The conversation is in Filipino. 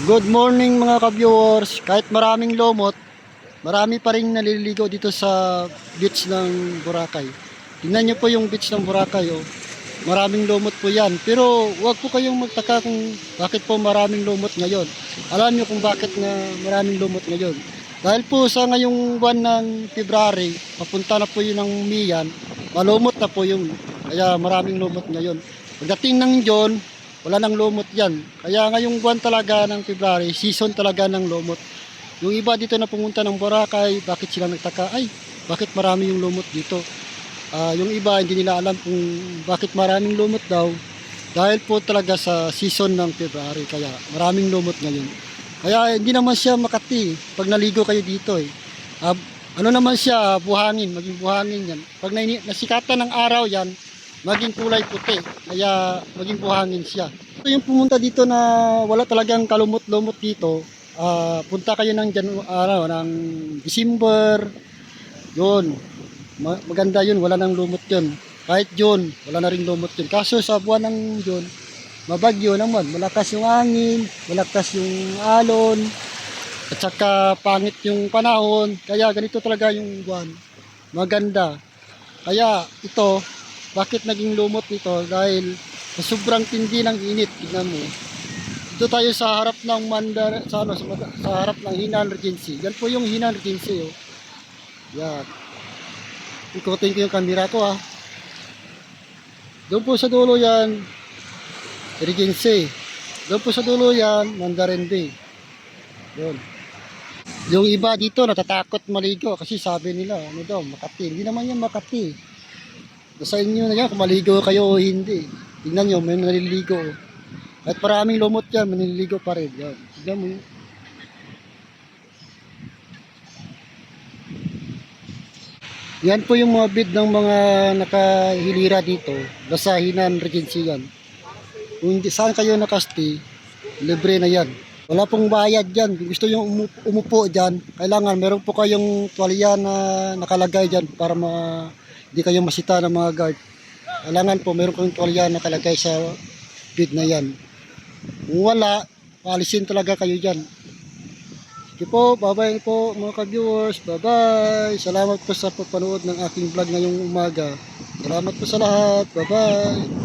Good morning mga ka-viewers. Kahit maraming lumot, marami pa rin naliligo dito sa beach ng Boracay. Tingnan nyo po yung beach ng Boracay. Oh. Maraming lumot po yan. Pero huwag po kayong magtaka kung bakit po maraming lumot ngayon. Alam nyo kung bakit na maraming lumot ngayon. Dahil po sa ngayong buwan ng February, papunta na po yun ng Mian, malumot na po yung, kaya maraming lumot ngayon. Pagdating ng June, wala nang lumot yan. Kaya ngayong buwan talaga ng February, season talaga ng lumot. Yung iba dito na pumunta ng Boracay, bakit sila nagtaka? Ay, bakit marami yung lumot dito? Yung iba hindi nila alam kung bakit maraming lumot daw. Dahil po talaga sa season ng February, kaya maraming lumot ngayon. Kaya hindi naman siya Makati pag naligo kayo dito eh. Ano naman siya, buhangin, maging buhangin yan. Pag nasikatan ng araw yan, maging kulay puti, kaya maging buhangin siya. Ito yung pumunta dito na wala talagang kalumot-lumot dito. Punta kayo ng ng December, yun, maganda yun, wala nang lumot yun. Kahit June, wala na rin lumot yun. Kaso sa buwan ng June, mabagyo naman, malakas yung hangin, malakas yung alon, at saka pangit yung panahon, kaya ganito talaga yung buwan, maganda. Kaya ito, bakit naging lumot nito? Dahil sa sobrang tindi ng init. Tignan mo. Dito tayo sa harap ng sa harap ng Hinan Regency. Yan po yung Hinan Regency. Oh. Yan. Ikutin ko yung camera ko ah. Doon po sa dulo yan, Regency. Doon po sa dulo yan, Mandarin Bay. Yun. Yung iba dito natatakot maligo kasi sabi nila, ano daw, Makati. Hindi naman yan Makati. Sa inyo na yan kung maligo kayo o hindi. Tingnan nyo, may naliligo. At maraming lumot yan, manililigo pa rin. Yan. Tingnan mo yun. Yan po yung mga bid ng mga nakahilira dito. Nasa Hinan Regency yan. Kung hindi, saan kayo nakasti, libre na yan. Wala pong bayad yan. Kung gusto yung umupo dyan, kailangan meron po kayong tuwalya na nakalagay dyan para hindi kayo masita ng mga guard. Kailangan po meron kayong tuwalya nakalagay sa bid na yan. Kung wala, paalisin talaga kayo dyan. Sige po, bye-bye po mga ka-viewers. Bye-bye. Salamat po sa panood ng aking vlog ngayong umaga. Salamat po sa lahat. Bye-bye.